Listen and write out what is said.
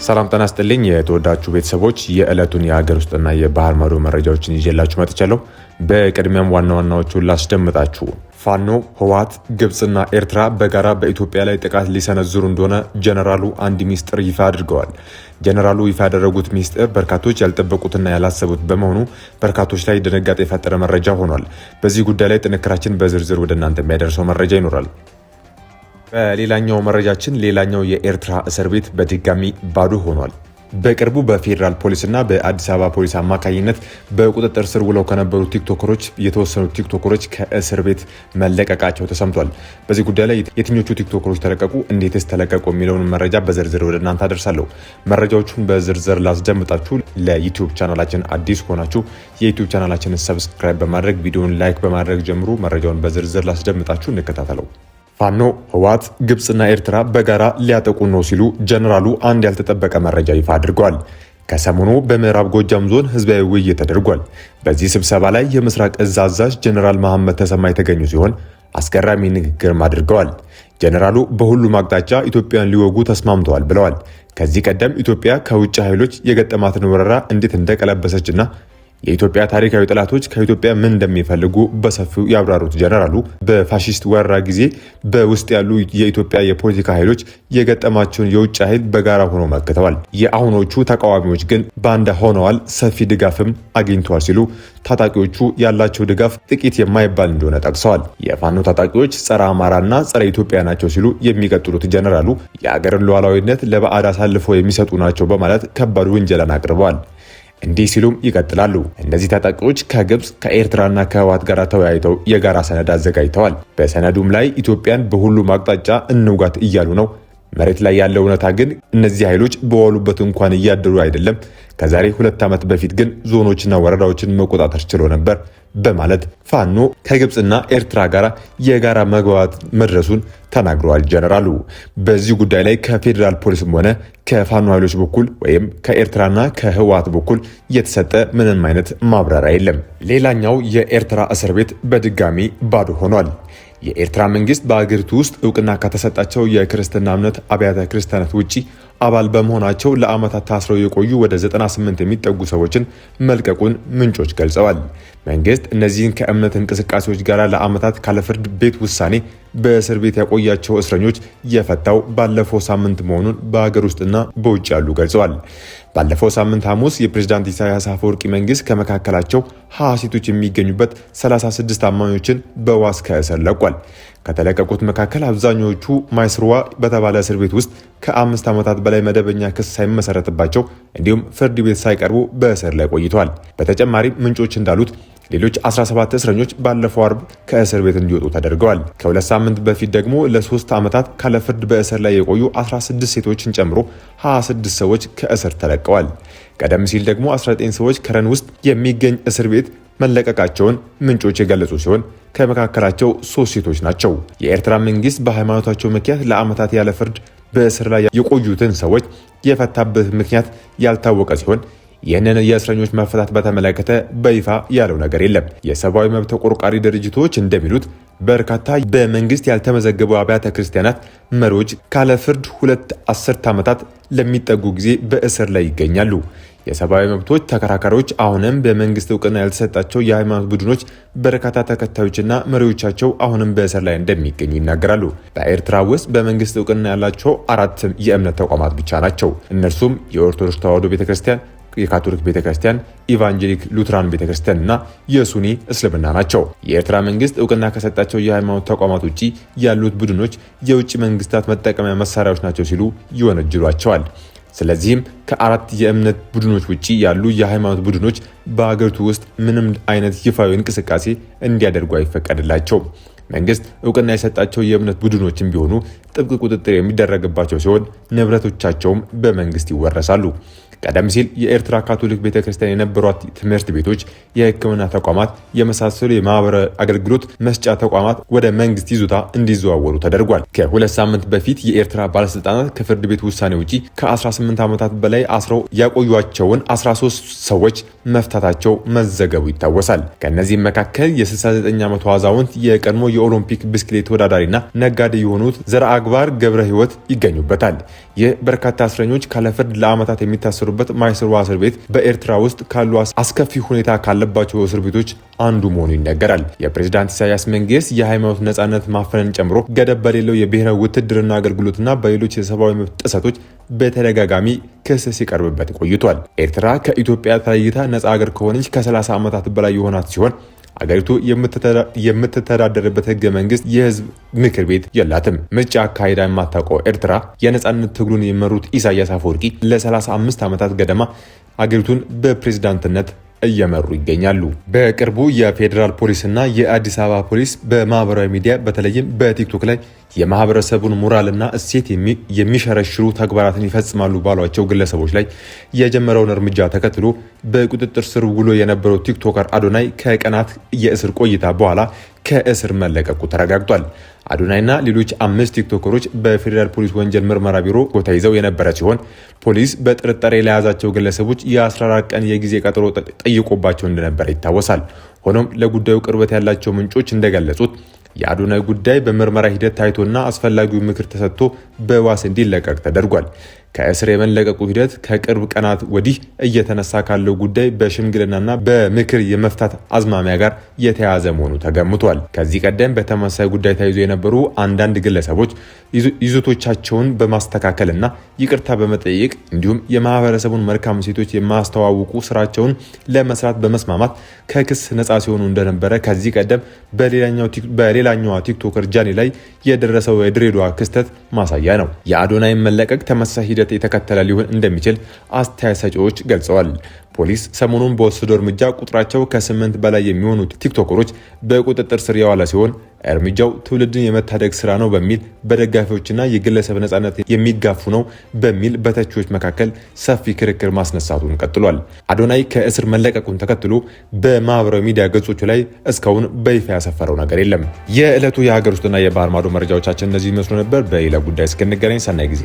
ሰላም ጤና ይስጥልኝ የተወዳጁ ቤተሰቦች የዕለቱን የሀገር ውስጥና የባህር ማዶ መረጃዎችን ይዤላችሁ መጥቻለሁ። በቅድሚያም ዋና ዋናዎቹን ላስደምጣችሁ። ፋኖ፣ ህወሓት፣ ግብጽና ኤርትራ በጋራ በኢትዮጵያ ላይ ጥቃት ሊሰነዝሩ እንደሆነ ጀነራሉ አንድ ሚስጥር ይፋ አድርገዋል። ጀነራሉ ይፋ ያደረጉት ሚስጥር በርካቶች ያልጠበቁትና ያላሰቡት በመሆኑ በርካቶች ላይ ድንጋጤ የፈጠረ መረጃ ሆኗል። በዚህ ጉዳይ ላይ ጥንክራችን በዝርዝር ወደ እናንተ የሚያደርሰው መረጃ ይኖራል። በሌላኛው መረጃችን ሌላኛው የኤርትራ እስር ቤት በድጋሚ ባዶ ሆኗል። በቅርቡ በፌዴራል ፖሊስና በአዲስ አበባ ፖሊስ አማካኝነት በቁጥጥር ስር ውለው ከነበሩ ቲክቶከሮች የተወሰኑ ቲክቶከሮች ከእስር ቤት መለቀቃቸው ተሰምቷል። በዚህ ጉዳይ ላይ የትኞቹ ቲክቶከሮች ተለቀቁ፣ እንዴትስ ተለቀቁ የሚለውን መረጃ በዝርዝር ወደ እናንተ አደርሳለሁ። መረጃዎቹን በዝርዝር ላስደምጣችሁ። ለዩቲዩብ ቻናላችን አዲስ ሆናችሁ የዩቲዩብ ቻናላችንን ሰብስክራይብ በማድረግ ቪዲዮውን ላይክ በማድረግ ጀምሩ። መረጃውን በዝርዝር ላስደምጣችሁ፣ እንከታተለው። ፋኖ፣ ህወሓት፣ ግብጽና ኤርትራ በጋራ ሊያጠቁ ነው ሲሉ ጀነራሉ አንድ ያልተጠበቀ መረጃ ይፋ አድርገዋል። ከሰሞኑ በምዕራብ ጎጃም ዞን ህዝባዊ ውይይት ተደርጓል። በዚህ ስብሰባ ላይ የምስራቅ እዝ አዛዥ ጀነራል መሐመድ ተሰማ የተገኙ ሲሆን አስገራሚ ንግግርም አድርገዋል። ጀነራሉ በሁሉም አቅጣጫ ኢትዮጵያን ሊወጉ ተስማምተዋል ብለዋል። ከዚህ ቀደም ኢትዮጵያ ከውጭ ኃይሎች የገጠማትን ወረራ እንዴት እንደቀለበሰችና የኢትዮጵያ ታሪካዊ ጠላቶች ከኢትዮጵያ ምን እንደሚፈልጉ በሰፊው ያብራሩት ጀነራሉ በፋሺስት ወረራ ጊዜ በውስጥ ያሉ የኢትዮጵያ የፖለቲካ ኃይሎች የገጠማቸውን የውጭ ኃይል በጋራ ሆነው መክተዋል። የአሁኖቹ ተቃዋሚዎች ግን ባንዳ ሆነዋል፣ ሰፊ ድጋፍም አግኝተዋል ሲሉ ታጣቂዎቹ ያላቸው ድጋፍ ጥቂት የማይባል እንደሆነ ጠቅሰዋል። የፋኖ ታጣቂዎች ጸረ አማራና ጸረ ኢትዮጵያ ናቸው ሲሉ የሚቀጥሉት ጀነራሉ የአገርን ሉዓላዊነት ለባዕድ አሳልፈው የሚሰጡ ናቸው በማለት ከባድ ውንጀላን አቅርበዋል። እንዲህ ሲሉም ይቀጥላሉ። እነዚህ ታጣቂዎች ከግብጽ ከኤርትራና ከህወሓት ጋር ተወያይተው የጋራ ሰነድ አዘጋጅተዋል። በሰነዱም ላይ ኢትዮጵያን በሁሉም አቅጣጫ እንውጋት እያሉ ነው። መሬት ላይ ያለው እውነታ ግን እነዚህ ኃይሎች በዋሉበት እንኳን እያደሩ አይደለም። ከዛሬ 2 ዓመት በፊት ግን ዞኖችና ወረዳዎችን መቆጣጠር ችሎ ነበር በማለት ፋኖ ከግብጽና ኤርትራ ጋር የጋራ መግባባት መድረሱን ተናግረዋል። ጀነራሉ በዚህ ጉዳይ ላይ ከፌዴራል ፖሊስም ሆነ ከፋኖ ኃይሎች በኩል ወይም ከኤርትራና ከህወሓት በኩል የተሰጠ ምንም አይነት ማብራሪያ የለም። ሌላኛው የኤርትራ እስር ቤት በድጋሚ ባዶ ሆኗል። የኤርትራ መንግስት በአገሪቱ ውስጥ እውቅና ከተሰጣቸው የክርስትና እምነት አብያተ ክርስቲያናት ውጪ አባል በመሆናቸው ለዓመታት ታስረው የቆዩ ወደ 98 የሚጠጉ ሰዎችን መልቀቁን ምንጮች ገልጸዋል። መንግስት እነዚህን ከእምነት እንቅስቃሴዎች ጋር ለዓመታት ካለፍርድ ቤት ውሳኔ በእስር ቤት ያቆያቸው እስረኞች የፈታው ባለፈው ሳምንት መሆኑን በሀገር ውስጥና በውጭ ያሉ ገልጸዋል። ባለፈው ሳምንት ሐሙስ የፕሬዝዳንት ኢሳያስ አፈወርቂ መንግስት ከመካከላቸው 20 ሴቶች የሚገኙበት 36 ታማኞችን በዋስ ከእስር ለቋል። ከተለቀቁት መካከል አብዛኞቹ ማይስሩዋ በተባለ እስር ቤት ውስጥ ከ5 ዓመታት በላይ መደበኛ ክስ ሳይመሰረትባቸው እንዲሁም ፍርድ ቤት ሳይቀርቡ በእስር ላይ ቆይተዋል። በተጨማሪም ምንጮች እንዳሉት ሌሎች 17 እስረኞች ባለፈው አርብ ከእስር ቤት እንዲወጡ ተደርገዋል። ከ2 ሳምንት በፊት ደግሞ ለ3 ዓመታት ካለፍርድ በእስር ላይ የቆዩ 16 ሴቶችን ጨምሮ 26 ሰዎች ከእስር ተለቀዋል። ቀደም ሲል ደግሞ 19 ሰዎች ከረን ውስጥ የሚገኝ እስር ቤት መለቀቃቸውን ምንጮች የገለጹ ሲሆን ከመካከላቸው 3 ሴቶች ናቸው። የኤርትራ መንግስት በሃይማኖታቸው ምክንያት ለዓመታት ያለ ፍርድ በእስር ላይ የቆዩትን ሰዎች የፈታበት ምክንያት ያልታወቀ ሲሆን ይህንን የእስረኞች መፈታት በተመለከተ በይፋ ያለው ነገር የለም። የሰብአዊ መብት ተቆርቋሪ ድርጅቶች እንደሚሉት በርካታ በመንግስት ያልተመዘገቡ አብያተ ክርስቲያናት መሪዎች ካለ ፍርድ 2 አስርት ዓመታት ለሚጠጉ ጊዜ በእስር ላይ ይገኛሉ። የሰብአዊ መብቶች ተከራካሪዎች አሁንም በመንግስት እውቅና ያልተሰጣቸው የሃይማኖት ቡድኖች በርካታ ተከታዮችና መሪዎቻቸው አሁንም በእስር ላይ እንደሚገኙ ይናገራሉ። በኤርትራ ውስጥ በመንግስት እውቅና ያላቸው 4 የእምነት ተቋማት ብቻ ናቸው። እነርሱም የኦርቶዶክስ ተዋሕዶ ቤተክርስቲያን፣ የካቶሊክ ቤተክርስቲያን፣ ኢቫንጀሊክ ሉትራን ቤተክርስቲያን እና የሱኒ እስልምና ናቸው። የኤርትራ መንግስት እውቅና ከሰጣቸው የሃይማኖት ተቋማት ውጪ ያሉት ቡድኖች የውጭ መንግስታት መጠቀሚያ መሳሪያዎች ናቸው ሲሉ ይወነጅሏቸዋል። ስለዚህም ከ4 የእምነት ቡድኖች ውጪ ያሉ የሃይማኖት ቡድኖች በአገሪቱ ውስጥ ምንም አይነት ይፋዊ እንቅስቃሴ እንዲያደርጉ አይፈቀድላቸውም። መንግስት እውቅና የሰጣቸው የእምነት ቡድኖችም ቢሆኑ ጥብቅ ቁጥጥር የሚደረግባቸው ሲሆን ንብረቶቻቸውም በመንግስት ይወረሳሉ። ቀደም ሲል የኤርትራ ካቶሊክ ቤተክርስቲያን የነበሯት ትምህርት ቤቶች፣ የሕክምና ተቋማት የመሳሰሉ የማህበራዊ አገልግሎት መስጫ ተቋማት ወደ መንግስት ይዞታ እንዲዘዋወሩ ተደርጓል። ከ2 ሳምንት በፊት የኤርትራ ባለስልጣናት ከፍርድ ቤት ውሳኔ ውጪ ከ18 ዓመታት በላይ አስረው ያቆዩቸውን 13 ሰዎች መፍታታቸው መዘገቡ ይታወሳል። ከእነዚህም መካከል የ69 ዓመቱ አዛውንት የቀድሞ የኦሎምፒክ ብስክሌት ተወዳዳሪና ነጋዴ የሆኑት ዘርአግባር ገብረ ሕይወት ይገኙበታል። ይህ በርካታ እስረኞች ካለፍርድ ለዓመታት የሚታሰሩበት ማይስርዋ እስር ቤት በኤርትራ ውስጥ ካሉ አስከፊ ሁኔታ ካለባቸው እስር ቤቶች አንዱ መሆኑ ይነገራል። የፕሬዝዳንት ኢሳያስ መንግስት የሃይማኖት ነጻነት ማፈንን ጨምሮ ገደብ በሌለው የብሔራዊ ውትድርና አገልግሎትና በሌሎች የሰብአዊ መብት ጥሰቶች በተደጋጋሚ ክስ ሲቀርብበት ቆይቷል። ኤርትራ ከኢትዮጵያ ተለይታ ነጻ ሀገር ከሆነች ከ30 ዓመታት በላይ የሆናት ሲሆን አገሪቱ የምትተዳደርበት ህገ መንግስት የህዝብ ምክር ቤት የላትም። ምርጫ አካሄዳ የማታውቀው ኤርትራ የነጻነት ትግሉን የመሩት ኢሳያስ አፈወርቂ ለ35 ዓመታት ገደማ አገሪቱን በፕሬዝዳንትነት እየመሩ ይገኛሉ። በቅርቡ የፌዴራል ፖሊስና የአዲስ አበባ ፖሊስ በማህበራዊ ሚዲያ በተለይም በቲክቶክ ላይ የማህበረሰቡን ሞራልና እሴት የሚሸረሽሩ ተግባራትን ይፈጽማሉ ባሏቸው ግለሰቦች ላይ የጀመረውን እርምጃ ተከትሎ በቁጥጥር ስር ውሎ የነበረው ቲክቶከር አዶናይ ከቀናት የእስር ቆይታ በኋላ ከእስር መለቀቁ ተረጋግጧል። አዶናይና ሌሎች 5 ቲክቶከሮች በፌዴራል ፖሊስ ወንጀል ምርመራ ቢሮ ተይዘው የነበረ ሲሆን ፖሊስ በጥርጣሬ ለያዛቸው ግለሰቦች የ14 ቀን የጊዜ ቀጠሮ ጠይቆባቸው እንደነበረ ይታወሳል። ሆኖም ለጉዳዩ ቅርበት ያላቸው ምንጮች እንደገለጹት የአዶናይ ጉዳይ በምርመራ ሂደት ታይቶና አስፈላጊው ምክር ተሰጥቶ በዋስ እንዲለቀቅ ተደርጓል። ከእስር የመለቀቁ ሂደት ከቅርብ ቀናት ወዲህ እየተነሳ ካለው ጉዳይ በሽምግልናና በምክር የመፍታት አዝማሚያ ጋር የተያያዘ መሆኑ ተገምቷል። ከዚህ ቀደም በተመሳሳይ ጉዳይ ተይዞ የነበሩ አንዳንድ ግለሰቦች ይዞቶቻቸውን በማስተካከልና ይቅርታ በመጠየቅ እንዲሁም የማህበረሰቡን መልካም ሴቶች የማስተዋወቁ ስራቸውን ለመስራት በመስማማት ከክስ ነፃ ሲሆኑ እንደነበረ ከዚህ ቀደም በሌላኛዋ ቲክቶከር ጃኒ ላይ የደረሰው የድሬዳዋ ክስተት ማሳያ ነው። የአዶናይ መለቀቅ ተመሳሳይ ሂደት የተከተለ ሊሆን እንደሚችል አስተያየት ሰጪዎች ገልጸዋል። ፖሊስ ሰሞኑን በወሰደው እርምጃ ቁጥራቸው ከ8 በላይ የሚሆኑ ቲክቶከሮች በቁጥጥር ስር የዋለ ሲሆን እርምጃው ትውልድን የመታደግ ስራ ነው በሚል በደጋፊዎችና የግለሰብ ነጻነት የሚጋፉ ነው በሚል በተቺዎች መካከል ሰፊ ክርክር ማስነሳቱን ቀጥሏል። አዶናይ ከእስር መለቀቁን ተከትሎ በማህበራዊ ሚዲያ ገጾቹ ላይ እስካሁን በይፋ ያሰፈረው ነገር የለም። የዕለቱ የሀገር ውስጥና የባህር ማዶ መረጃዎቻችን እነዚህ ይመስሉ ነበር። በሌላ ጉዳይ እስክንገናኝ ሰናይ ጊዜ